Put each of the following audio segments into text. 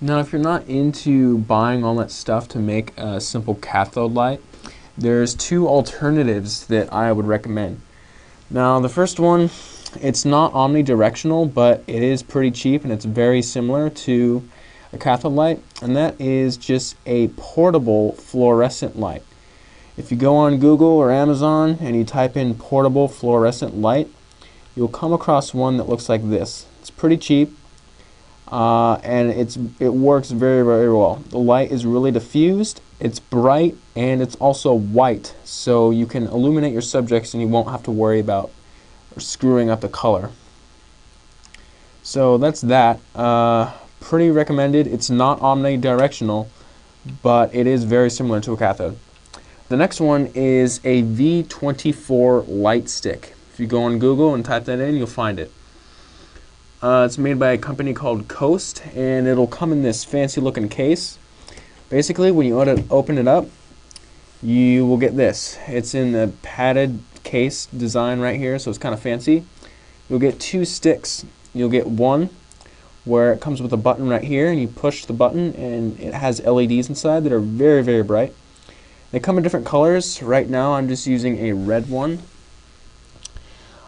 Now, if you're not into buying all that stuff to make a simple cathode light, there's two alternatives that I would recommend. Now, the first one, it's not omnidirectional, but it is pretty cheap and it's very similar to a cathode light, and that is just a portable fluorescent light. If you go on Google or Amazon and you type in portable fluorescent light, you'll come across one that looks like this. It's pretty cheap, and it works very, very well. The light is really diffused, it's bright, and it's also white, so you can illuminate your subjects and you won't have to worry about screwing up the color. So that's that. Pretty recommended. It's not omnidirectional, but it is very similar to a cathode. The next one is a V24 light stick. If you go on Google and type that in, you'll find it. It's made by a company called Coast, and it'll come in this fancy looking case. Basically, when you open it up, you will get this. It's in the padded case design right here, so it's kind of fancy. You'll get two sticks. You'll get one where it comes with a button right here, and you push the button and it has LEDs inside that are very, very bright. They come in different colors. Right now I'm just using a red one.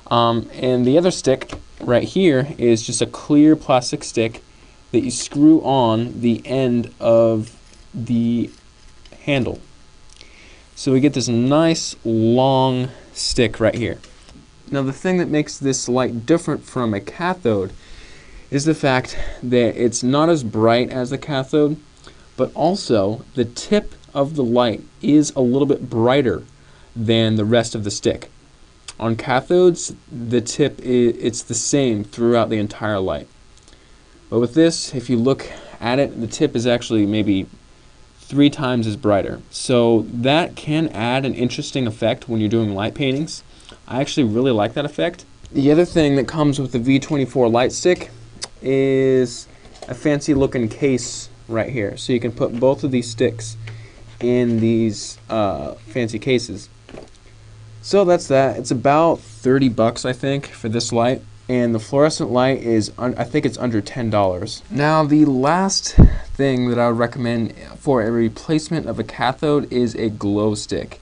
And the other stick right here is just a clear plastic stick that you screw on the end of the handle. So we get this nice long stick right here. Now, the thing that makes this light different from a cathode is the fact that it's not as bright as the cathode, but also the tip of the light is a little bit brighter than the rest of the stick. On cathodes, the tip it's the same throughout the entire light. But with this, if you look at it, the tip is actually maybe 3 times as brighter. So that can add an interesting effect when you're doing light paintings. I actually really like that effect. The other thing that comes with the V24 light stick is a fancy looking case right here. So you can put both of these sticks in these fancy cases. So that's that. It's about 30 bucks, I think, for this light. And the fluorescent light is, I think it's under $10. Now, the last thing that I would recommend for a replacement of a cathode is a glow stick.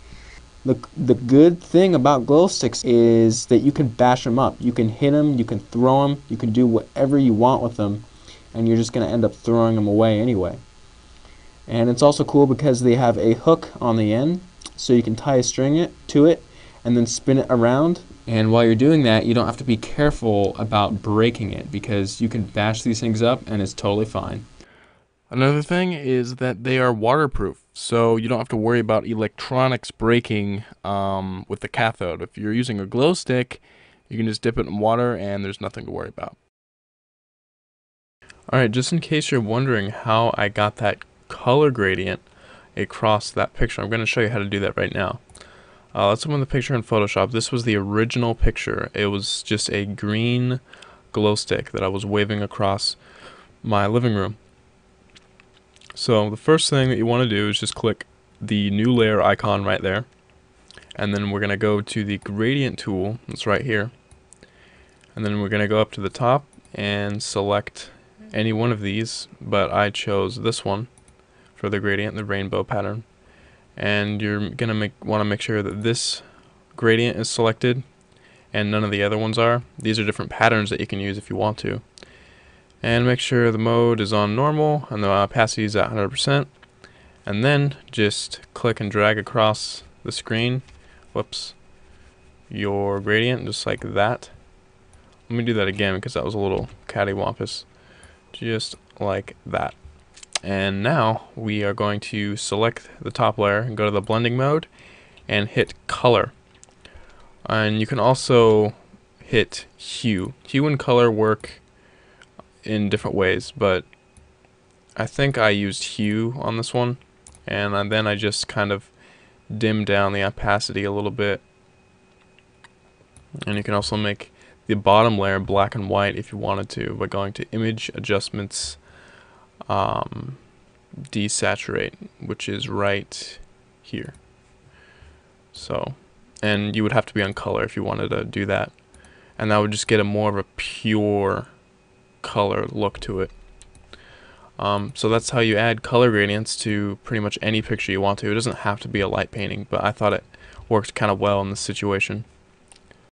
The good thing about glow sticks is that you can bash them up. You can hit them, you can throw them, you can do whatever you want with them, and you're just going to end up throwing them away anyway. And it's also cool because they have a hook on the end, so you can tie a string to it and then spin it around. And while you're doing that, you don't have to be careful about breaking it because you can bash these things up and it's totally fine. Another thing is that they are waterproof, so you don't have to worry about electronics breaking with the cathode. If you're using a glow stick, you can just dip it in water and there's nothing to worry about. Alright, just in case you're wondering how I got that color gradient across that picture, I'm going to show you how to do that right now. Let's open the picture in Photoshop. This was the original picture. It was just a green glow stick that I was waving across my living room. So the first thing that you want to do is just click the new layer icon right there, and then we're going to go to the gradient tool that's right here, and then we're going to go up to the top and select any one of these, but I chose this one for the gradient, the rainbow pattern. And you're going to want to make sure that this gradient is selected and none of the other ones are. These are different patterns that you can use if you want to. And make sure the mode is on normal and the opacity is at 100%. And then just click and drag across the screen, your gradient, just like that. Let me do that again because that was a little cattywampus. Just like that. And now we are going to select the top layer and go to the blending mode and hit color. And you can also hit hue. Hue and color work in different ways, but I think I used hue on this one, and then I just kind of dimmed down the opacity a little bit. And you can also make the bottom layer black and white if you wanted to by going to image adjustments, desaturate, which is right here. So, and you would have to be on color if you wanted to do that, and that would just get a more of a pure color look to it. So that's how you add color gradients to pretty much any picture you want to. It doesn't have to be a light painting, but I thought it worked kind of well in this situation.